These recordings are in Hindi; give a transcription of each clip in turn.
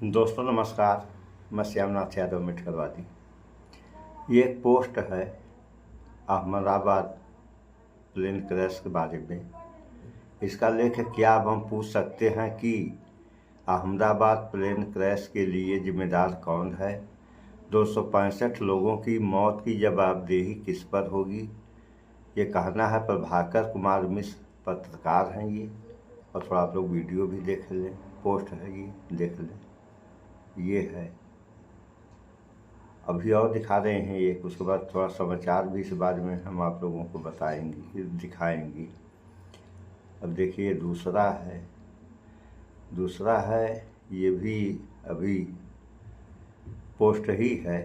दोस्तों नमस्कार, मैं श्यामनाथ यादव मिटकरवादी। ये एक पोस्ट है अहमदाबाद प्लेन क्रैश के बारे में। इसका लेख है, क्या अब हम पूछ सकते हैं कि अहमदाबाद प्लेन क्रैश के लिए जिम्मेदार कौन है? 265 लोगों की मौत की जवाबदेही किस पर होगी? ये कहना है प्रभाकर कुमार मिश्र, पत्रकार हैं ये। और थोड़ा आप लोग वीडियो भी देख लें, पोस्ट है ये, देख लें। ये है, अभी और दिखा रहे हैं ये, उसके बाद थोड़ा समाचार भी इस बारे में हम आप लोगों को बताएंगे, दिखाएंगे। अब देखिए दूसरा है, ये भी अभी पोस्ट ही है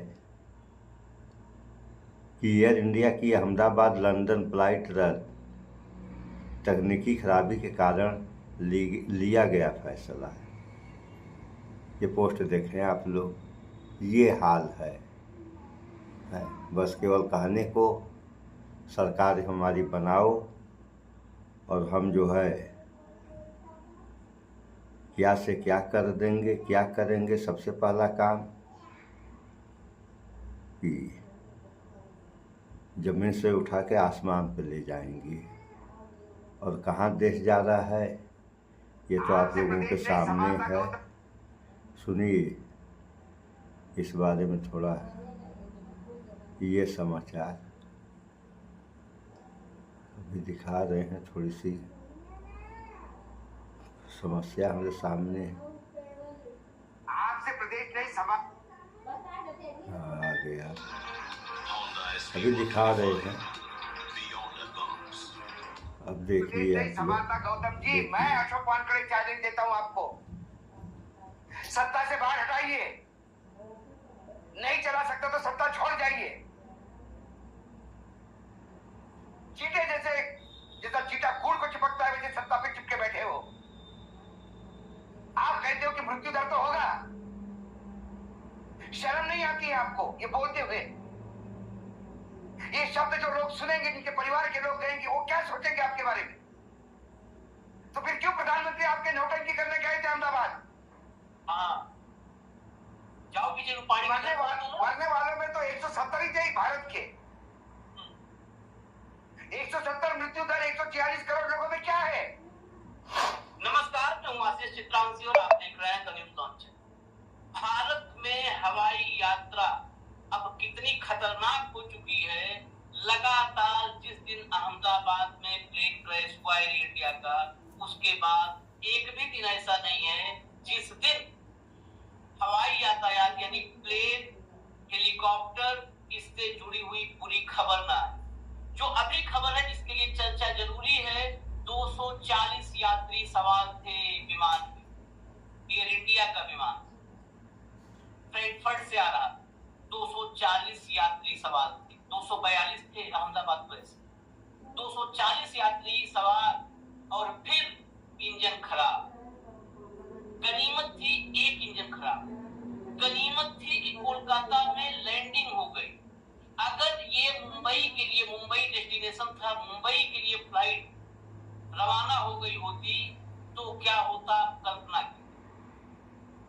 कि एयर इंडिया की अहमदाबाद लंदन फ्लाइट रद्द, तकनीकी खराबी के कारण लिया गया फैसला है। ये पोस्ट देखें आप लोग, ये हाल है। बस केवल कहने को सरकार हमारी बनाओ और हम जो है क्या से क्या कर देंगे, क्या करेंगे। सबसे पहला काम कि जमीन से उठा के आसमान पे ले जाएंगे। और कहाँ देश जा रहा है ये तो आप लोगों के सामने है। सुनिए इस बारे में थोड़ा ये समाचार अभी दिखा रहे हैं। थोड़ी सी समस्या हमारे सामने है। आपसे प्रदेश नहीं सभा आ गया, अभी दिखा रहे हैं। अब देखिए आप लोग, गौतम जी, मैं अशोक वानखेड़े चैलेंज देता हूं आपको, सत्ता से बाहर हटाइए। नहीं चला सकता तो सत्ता छोड़ जाइए। चीटे जैसा चीटा गुड़ को चिपकता है, वैसे सत्ता पे चिपके बैठे हो। आप कहते हो कि मृत्यु दर तो होगा, शर्म नहीं आती है आपको ये बोलते हुए? ये शब्द जो लोग सुनेंगे, जिनके परिवार के लोग कहेंगे, वो क्या सोचेंगे आपके बारे में? तो फिर क्यों प्रधानमंत्री आपके नौटंकी करने गए थे अहमदाबाद? जाओ विजय रूपाणी। मरने वालों में तो 170 ही थे भारत के। 170 मृत्यु दर 146 करोड़ लोगों में क्या है? नमस्कार, मैं हूं आशीष चित्रांशी और आप देख रहे हैं द न्यूज लॉन्च। भारत में हवाई यात्रा अब कितनी खतरनाक हो चुकी है। लगातार जिस दिन अहमदाबाद में प्लेन क्रैश हुआ एयर इंडिया का, उसके बाद एक भी दिन ऐसा नहीं है जिस दिन हवाई यातायात यानी प्लेन, हेलीकॉप्टर, इससे जुड़ी हुई पूरी खबर ना है। जो अभी खबर है जिसके लिए चर्चा जरूरी है, 240 यात्री सवार थे विमान में, एयर इंडिया का विमान फ्रैंकफर्ट से आ रहा। 240 यात्री सवार थे, 242 थे अहमदाबाद प्लेस। 240 यात्री सवार और फिर इंजन खराब। गनीमत थी एक इंजन खराब, गनीमत थी कि कोलकाता में लैंडिंग हो गई। अगर ये मुंबई के लिए, मुंबई डेस्टिनेशन था, मुंबई के लिए फ्लाइट रवाना हो गई होती तो क्या होता, कल्पना की।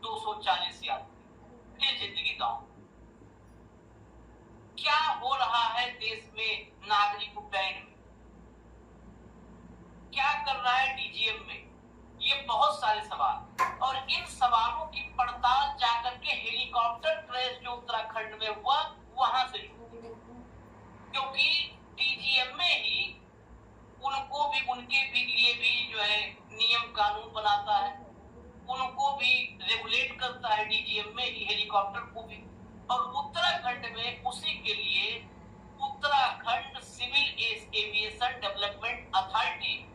240 यात्री, फिर जिंदगी दांव। क्या हो रहा है देश में नागरिक उड्डयन में, क्या कर रहा है डीजीएम में, ये बहुत सारे सवाल। और इन सवालों की पड़ताल जाकर के हेलीकॉप्टर क्रैश जो उत्तराखंड में हुआ वहां से जुड़ी, क्योंकि डीजीएम में ही उनको भी, उनके भी लिए भी जो है नियम कानून बनाता है, उनको भी रेगुलेट करता है डीजीएम में ही, हेलीकॉप्टर को भी। और उत्तराखंड में उसी के लिए Uttarakhand civil aviation development authority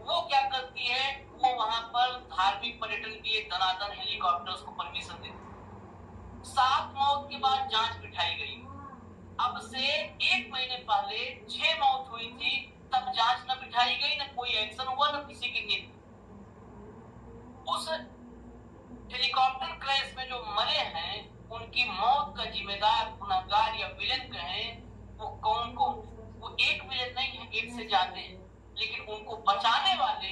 वो क्या करती है, वो वहां पर धार्मिक पर्यटन के लिए दनादन हेलीकॉप्टर्स को परमिशन देती। 7 मौत के बाद जांच बिठाई गई। अब से 1 महीने पहले 6 मौत हुई थी, तब जांच न बिठाई गई, न कोई एक्शन हुआ, न किसी की नींद। उस हेलीकॉप्टर क्रैश में जो मरे हैं, उनकी मौत का जिम्मेदार, गुनहगार या विलेन कहें, वो कौन कौन? वो एक विलेन नहीं है, एक से ज्यादा है, लेकिन उनको बचाने वाले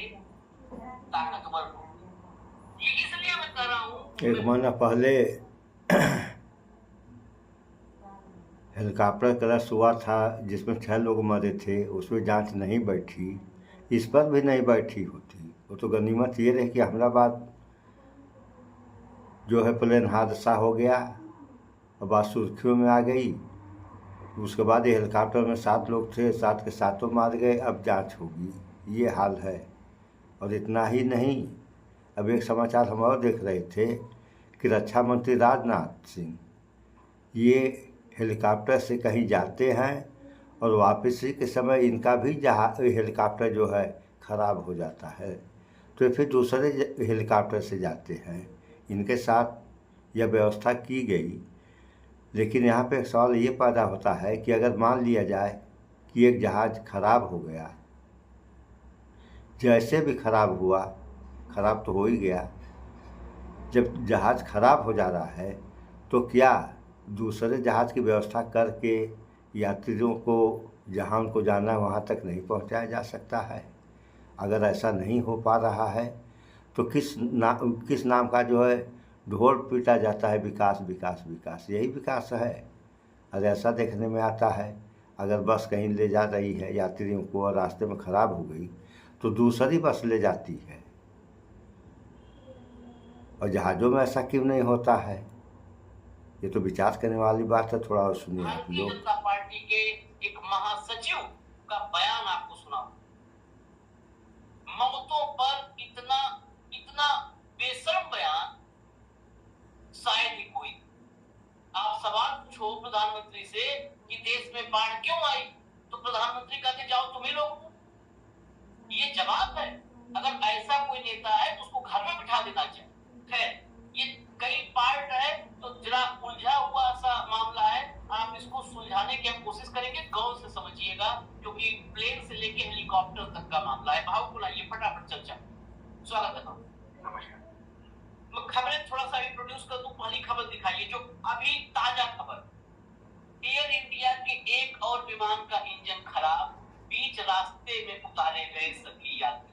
ताकतवर लोग। ये इसलिए मैं कह रहा हूं एक महीना पहले हेलीकॉप्टर क्रैश हुआ था जिसमें 6 लोग मरे थे, उसमें जांच नहीं बैठी, इस पर भी नहीं बैठी होती। वो तो गनीमत ये रही कि अहमदाबाद जो है प्लेन हादसा हो गया और बात सुर्खियों में आ गई। उसके बाद ये हेलीकॉप्टर में 7 लोग थे, 7 के 7 मार गए, अब जांच होगी, ये हाल है। और इतना ही नहीं, अब एक समाचार हम और देख रहे थे कि रक्षा मंत्री राजनाथ सिंह ये हेलीकॉप्टर से कहीं जाते हैं और वापसी के समय इनका भी हेलीकॉप्टर जो है ख़राब हो जाता है, तो फिर दूसरे हेलीकॉप्टर से जाते हैं। इनके साथ यह व्यवस्था की गई, लेकिन यहाँ पे सवाल ये पैदा होता है कि अगर मान लिया जाए कि एक जहाज़ खराब हो गया, जैसे भी खराब हुआ, खराब तो हो ही गया, जब जहाज़ खराब हो जा रहा है तो क्या दूसरे जहाज़ की व्यवस्था करके यात्रियों को जहाँ उनको जाना है वहाँ तक नहीं पहुँचाया जा सकता है? अगर ऐसा नहीं हो पा रहा है तो किस नाम का जो है ढोल पीटा जाता है, विकास विकास विकास, यही विकास है? अगर ऐसा देखने में आता है, अगर बस कहीं ले जा रही है यात्रियों को और रास्ते में ख़राब हो गई तो दूसरी बस ले जाती है, और जहाज़ों में ऐसा क्यों नहीं होता है? ये तो विचार करने वाली बात है। थोड़ा और सुनिए आप भारतीय लोग। जनता पार्टी के एक महासचिव का बयान आपको सुनाऊं। मौतों पर इतना इतना बेशर्म बयान शायद ही कोई। आप सवाल पूछो प्रधानमंत्री से कि देश में बाढ़ क्यों आई, तो प्रधानमंत्री कहते जाओ तुम्हें लोग, ये जवाब है। अगर ऐसा कोई नेता है तो उसको घर में बिठा देना चाहिए। खैर, ये कई पार्ट है तो जरा उलझा हुआ सा मामला है, आप इसको सुलझाने की हम कोशिश करेंगे, गौर से समझिएगा, क्योंकि प्लेन से लेके हेलीकॉप्टर तक का मामला है। भाव को लाइए फटाफट चर्चा। स्वागत है। नमस्कार। मैं खबरें थोड़ा सा इंट्रोड्यूस कर दूं। पहली खबर दिखाइए, जो अभी ताजा खबर, एयर इंडिया के एक और विमान का इंजन खराब, बीच रास्ते में उतारे गए सभी यात्री।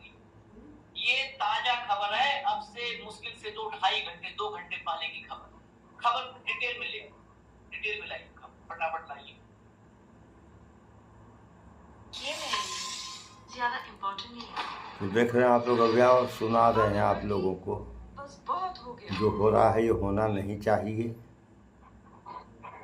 ये ताजा खबर है, अब से मुश्किल से 2 घंटे पहले की खबर। खबर को डिटेल में लाइए, फटाफट लाइए। ये ज्यादा इम्पोर्टेंट नहीं है। तो देख रहे हैं आप लोग, अभी और सुना रहे हैं आप लोगों को, बस बहुत हो गया। जो हो रहा है ये होना नहीं चाहिए।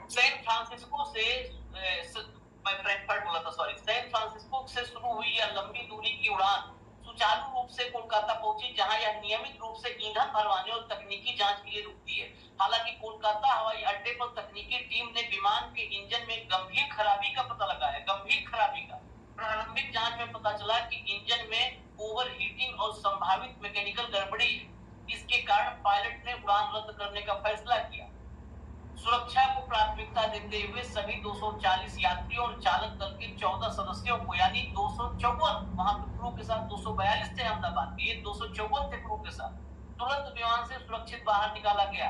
सैन फ्रांसिस्को से मैं फ्रैंकफर्ट बोला था, सॉरी, सैन फ्रांसिस्को से शुरू हुई यह लंबी दूरी की उड़ान सुचारू रूप से कोलकाता पहुंची, जहां यह नियमित रूप से ईंधन भरवाने और तकनीकी जांच के लिए रुकती है। हालांकि कोलकाता हवाई अड्डे पर तकनीकी टीम ने विमान के इंजन में गंभीर खराबी का पता लगाया। गंभीर खराबी का प्रारंभिक जांच में पता चला कि इंजन में ओवर हीटिंग और संभावित मैकेनिकल गड़बड़ी है। इसके कारण पायलट ने उड़ान रद्द करने का फैसला किया। सुरक्षा को प्राथमिकता देते हुए सभी 240 यात्रियों और चालक दल के 14 सदस्यों को, यानी 254, वहां पे क्रू के साथ 242 थे अहमदाबाद के, 254 थे क्रू के साथ, तुरंत विमान से सुरक्षित बाहर निकाला गया।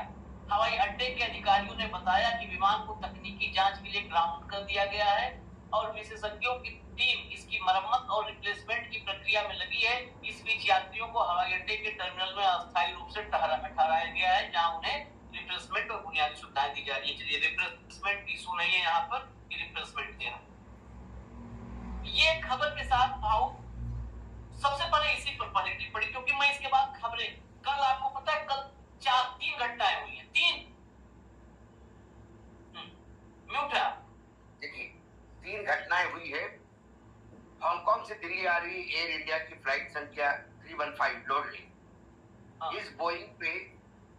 हवाई अड्डे के अधिकारियों ने बताया कि विमान को तकनीकी जांच के लिए ग्राउंड कर दिया गया है और विशेषज्ञों की टीम इसकी मरम्मत और रिप्लेसमेंट की प्रक्रिया में लगी है। इस बीच यात्रियों को हवाई अड्डे के टर्मिनल में अस्थायी रूप से ठहराया गया है, जहां उन्हें रिप्लेसमेंट और बुनियादी सुविधाएं दी जा रही है। चलिए, रिप्लेसमेंट इशू नहीं है यहाँ पर कि रिप्लेसमेंट देना। ये खबर के साथ भाव सबसे पहले इसी पर पहले टिप्पणी, क्योंकि मैं इसके बाद खबरें, कल आपको पता है कल 3 घटनाएं हुई हैं। 3 म्यूट है। देखिए, 3 घटनाएं हुई है। हांगकांग से दिल्ली आ रही एयर इंडिया की फ्लाइट संख्या 315 लोड ली। इस बोइंग पे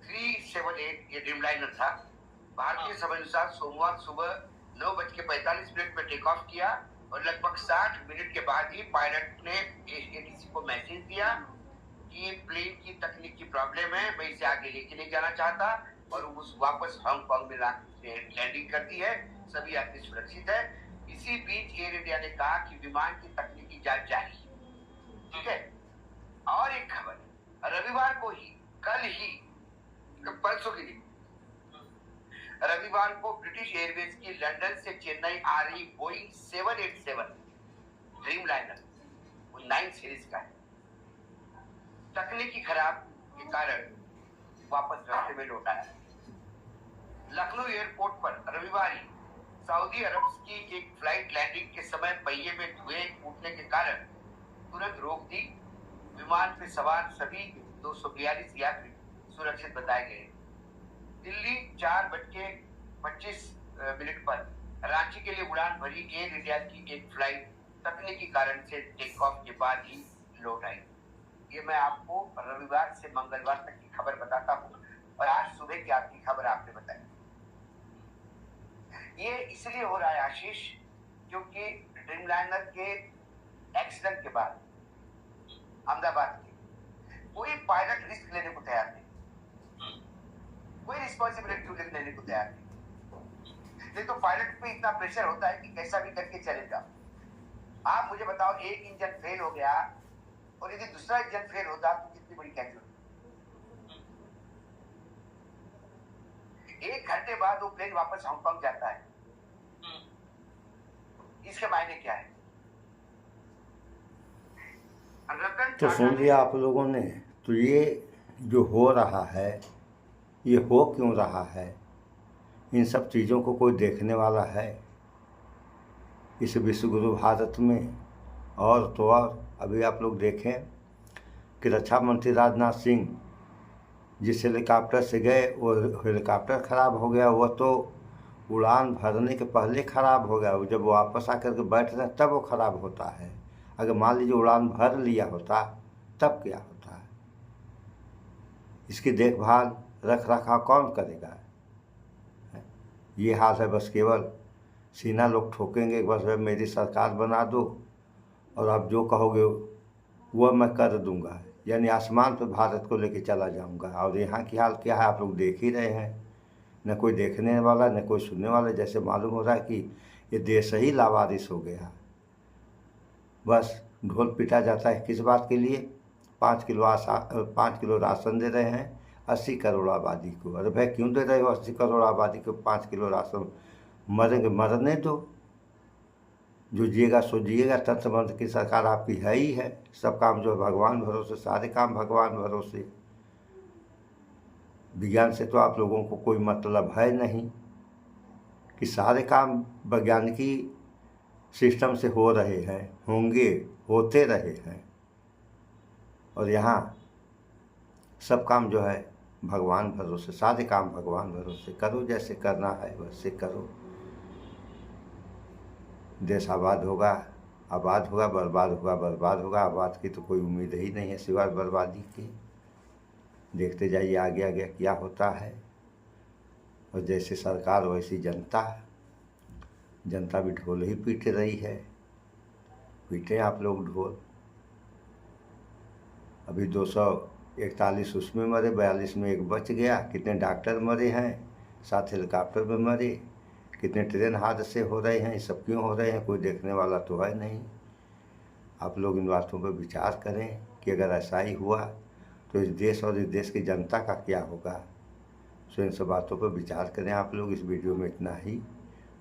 378 ये ड्रीमलाइनर था। भारतीय समय अनुसार सोमवार सुबह 9:45 पे टेक ऑफ किया और लगभग 60 मिनट के बाद ही पायलट ने एटीसी को मैसेज दिया कि प्लेन की तकनीकी प्रॉब्लम है, मैं इसे आगे लेके नहीं जाना चाहता, और उस वापस हांगकांग में लैंडिंग कर दी है। सभी यात्री सुरक्षित है। इसी बीच एयर इंडिया ने कहा कि विमान की तकनीकी जांच जारी। ठीक है। और एक खबर, रविवार को ही, कल ही, परसों के दिन रविवार को ब्रिटिश एयरवेज की लंदन से चेन्नई आ रही बोइंग 787 ड्रीमलाइनर 9 सीरीज का है। तकनीकी खराब के कारण वापस रास्ते में लौट आया। लखनऊ एयरपोर्ट पर रविवार ही सऊदी अरब की एक फ्लाइट लैंडिंग के समय पहिए में धुएं फूटने के कारण तुरंत रोक दी। विमान पे सवार सभी 242 यात्री सुरक्षित बताए गए। दिल्ली 4:25 पर रांची के लिए उड़ान भरी एयर इंडिया की एक फ्लाइट तकनीकी कारण से टेक ऑफ के बाद ही लौट आई। ये मैं आपको रविवार से मंगलवार तक की खबर बताता हूँ और आज सुबह की आपकी खबर आपने बताई। ये इसलिए हो रहा है आशीष, क्योंकि ड्रीमलाइनर के एक्सीडेंट के बाद अहमदाबाद के कोई पायलट रिस्क लेने को तैयार नहीं, कोई रिस्पॉन्सिबिलिटी लेने को तैयार नहीं। नहीं तो पायलट पे इतना प्रेशर होता है कि कैसा भी करके चले जाओ। आप मुझे बताओ, एक इंजन फेल हो गया और यदि दूसरा इंजन फेल होता तो कितनी बड़ी कैचुअलिटी। 1 घंटे बाद वो प्लेन वापस हांगकांग जाता है। इसके मायने क्या है? तो सुन लिया आप लोगों ने। तो ये जो हो रहा है, ये हो क्यों रहा है? इन सब चीज़ों को कोई देखने वाला है इस विश्व गुरु भारत में? और तो और अभी आप लोग देखें कि रक्षा मंत्री राजनाथ सिंह जिस हेलीकॉप्टर से गए वो हेलीकॉप्टर ख़राब हो गया। वो तो उड़ान भरने के पहले ख़राब हो गया, जब वापस आकर के बैठ रहे तब वो ख़राब होता है। अगर मान लीजिए उड़ान भर लिया होता तब क्या होता है? इसकी देखभाल रख रखाव कौन करेगा? ये हाल है। बस केवल सीना लोग ठोकेंगे, बस मेरी सरकार बना दो और आप जो कहोगे वो मैं कर दूंगा, यानी आसमान पर भारत को लेके चला जाऊंगा। और यहाँ की हाल क्या है आप लोग देख ही रहे हैं। न कोई देखने वाला न कोई सुनने वाला। जैसे मालूम हो रहा है कि ये देश ही लावारिस हो गया। बस ढोल पीटा जाता है किस बात के लिए? 5 किलो राशन दे रहे हैं 80 करोड़ आबादी को। अरे भाई क्यों दे रहे हो 80 करोड़ आबादी को 5 किलो राशन? मरेंगे मरने दो, जो जिएगा सो जिएगा। तंत्र मंत्र की सरकार आपकी है ही है। सब काम जो है भगवान भरोसे, सारे काम भगवान भरोसे। विज्ञान से तो आप लोगों को कोई मतलब है नहीं कि सारे काम वैज्ञानिकी सिस्टम से हो रहे हैं, होंगे, होते रहे हैं। और यहाँ सब काम जो है भगवान भरोसे, सारे काम भगवान भरोसे। करो जैसे करना है वैसे करो। देश आबाद होगा, बर्बाद होगा, बर्बाद होगा। आबाद की तो कोई उम्मीद ही नहीं है सिवाय बर्बादी की। देखते जाइए आगे आगे क्या होता है। और जैसे सरकार वैसी जनता। जनता भी ढोल ही पीट रही है। पीटे आप लोग ढोल। अभी 241 उसमें मरे, 42 में एक बच गया। कितने डॉक्टर मरे हैं, 7 हेलीकॉप्टर में मरे। कितने ट्रेन हादसे हो रहे हैं। ये सब क्यों हो रहे हैं? कोई देखने वाला तो है नहीं। आप लोग इन बातों पर विचार करें कि अगर ऐसा ही हुआ तो इस देश और इस देश की जनता का क्या होगा। सो इन सब बातों पर विचार करें आप लोग। इस वीडियो में इतना ही।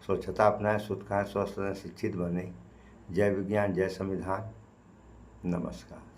स्वच्छता अपनाएं, शुद्ध खाएं, स्वस्थ रहें, शिक्षित बने। जय विज्ञान, जय संविधान। नमस्कार।